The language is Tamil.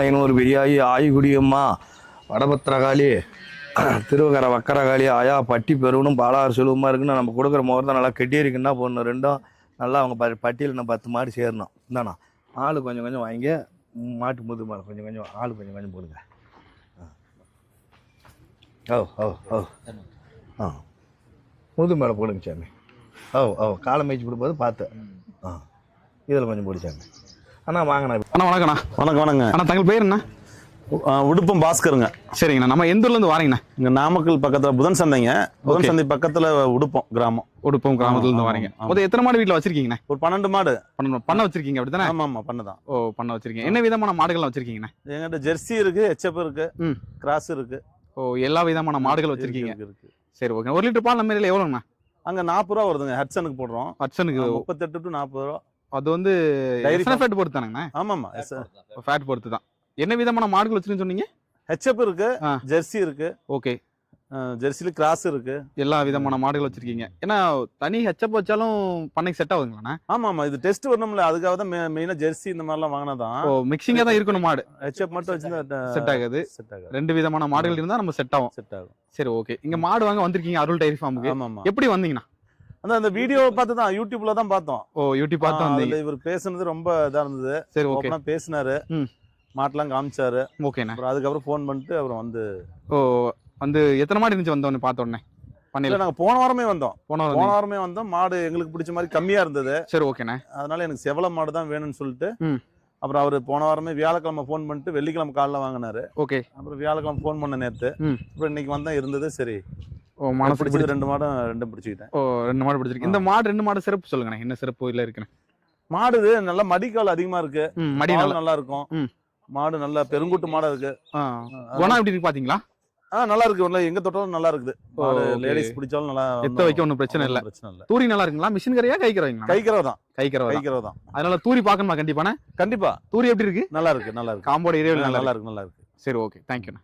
ஒரு பெரியாயி ஆய்குடியம்மா வடபத்திரகாளி திருவகர வக்கரகாளி ஆயா பட்டி பெருவனும் பாலாறு செல்வமாக இருக்குன்னு நம்ம கொடுக்குற முகூர்த்தம் நல்லா கெட்டியிருக்குன்னா போடணும். ரெண்டும் நல்லா அவங்க பட்டியல் நம்ம 10 மாடு சேரணும். இந்தாண்ணா ஆள் கொஞ்சம் கொஞ்சம் வாங்கி மாட்டு முது மாடு கொஞ்சம் கொஞ்சம் ஆள் கொஞ்சம் கொஞ்சம் போடுங்க. முது மேலே போடுங்க சாமி. காலை மேய்ச்சி போடும்போது பார்த்து இதில் கொஞ்சம் போடு சாமி. அண்ணா வாங்கண்ணா. அண்ணா வணக்கண்ணா. வணக்கங்க அண்ணா. தங்கள் பேர் என்ன? உடுப்பம் பாஸ்கருங்க. சரிங்கண்ணா. நம்ம எந்த ஊர்லேருந்து வாரீங்கண்ணா? இங்கே நாமக்கல் பக்கத்தில் புதன் சந்தைங்க. புதன் சந்தை பக்கத்தில் உடுப்பம் கிராமம். உடுப்பம் கிராமத்துலேருந்து வாரீங்க. மொத்தம் எத்தனை மாடு வீட்டில் வச்சிருக்கீங்கண்ணா? ஒரு 12 மாடு. பண்ண வச்சிருக்கீங்க அப்படி தானே? ஆமாம் ஆமாம் பண்ண தான். பண்ண வச்சிருக்கீங்க. என்ன விதமான மாடுகள்லாம் வச்சிருக்கீங்கண்ணா? எங்கிட்ட ஜெர்சி இருக்கு, ஹெச்எப் இருக்கு, கிராஸ் இருக்கு. எல்லா விதமான மாடுகள் வச்சிருக்கீங்க. இருக்கு. சரி ஓகே. 1 லிட்டர் பால் நம்ம இதில் எவ்வளோங்கண்ணா? அங்கே 40 ரூபா வருதுங்க. ஹட்சனுக்கு போடுறோம். ஹட்சனுக்கு 38 to 40 ரூபா. அது வந்து ஃபேட் பொறுத்து தானேங்கண்ணா? ஆமாம் ஃபேட் பொறுத்து தான். என்ன விதமான மாடுகள் வச்சிருன்னு சொன்னீங்க? ஹெச்எப் இருக்கு, ஜெர்சி இருக்கு. ஓகே. ஜெர்சில கிராஸ் இருக்கு. எல்லா விதமான மாடுகள் வச்சிருக்கீங்க. ஏன்னா தனி ஹெச்அப் வச்சாலும் பண்ணைக்கு செட் ஆகுதுங்களாண்ணா? ஆமா ஆமா இது டெஸ்ட் வரணும்ல, அதுக்காக தான் மெயினா ஜெர்சி இந்த மாதிரிலாம் வாங்கினதான். மிக்சிங்கா தான் இருக்கணும் மாடு. ஹெச்எப் மட்டும் வச்சு செட் ஆகாது. ரெண்டு விதமான மாடுகள் இருந்தா நம்ம செட் ஆகும். சரி ஓகே. இங்க மாடு வாங்க வந்திருக்கீங்க அருள் டைரி ஃபார்முக்கு. ஆமா ஆமா. எப்படி வந்தீங்கண்ணா? அந்த வீடியோ பார்த்து தான், யூடியூப்ல தான் பார்த்தோம். யூடியூப் பார்த்து வந்தீங்க. இவர் பேசுனது ரொம்ப இதா இருந்தது. சரி ஓகே. பேசினாரு, மாட்டெல்லாம் காமிச்சாரு. ஓகேண்ணா. அதுக்கப்புறம் ஃபோன் பண்ணிட்டு அப்புறம் வந்து எத்தனை மாடு இருந்துச்சு வந்தோடனே பார்த்த உடனே? பண்ணல, நாங்க போன வாரமே வந்தோம். மாடு எங்களுக்கு பிடிச்ச மாதிரி கம்மியா இருந்தது. சரி ஓகேண்ணா. அதனால எனக்கு செவல மாடு தான் வேணும்னு சொல்லிட்டு அப்புறம் அவரு போன வாரமே வியாழக்கிழமை ஃபோன் பண்ணிட்டு வெள்ளிக்கிழமை காலைல வாங்கினாரு. ஓகே. அப்புறம் வியாழக்கிழமை ஃபோன் பண்ண நேத்து. அப்புறம் இன்னைக்கு வந்தா இருந்தது. சரி மாடு பிடிச்சது 2 மாடும் 2 பிடிச்சிக்கிட்டேன். 2 மாடு பிடிச்சிருக்கு. இந்த மாடு 2 மாடு சிறப்பு சொல்லுங்கண்ணா. என்ன சிறப்பு இல்ல இருக்குண்ணா? மாடு நல்லா மடிக்கால் அதிகமா இருக்கு. மடி நல்லா இருக்கும். மாடு நல்ல பெருங்கூட்டு மாடா இருக்கு. குணம் எப்படி இருக்கு பாத்தீங்களா? நல்லா இருக்கு. எங்க தொட்டாலும் நல்லா இருக்குது. லேடிஸ் பிடிச்சாலும் நல்லா எத்த வைக்க ஒன்றும் பிரச்சனை இல்ல. தூரி நல்லா இருக்குங்களா? மிஷின் கரையா கைக்கிறவங்க? கைக்கிறவ தான். அதனால தூரி பார்க்கணுமா? கண்டிப்பா. கண்டிப்பா. தூரி எப்படி இருக்கு? நல்லா இருக்கு. காம்போட இடைவெளி நல்லா இருக்கு. சரி ஓகே. தேங்க்யூண்ணா.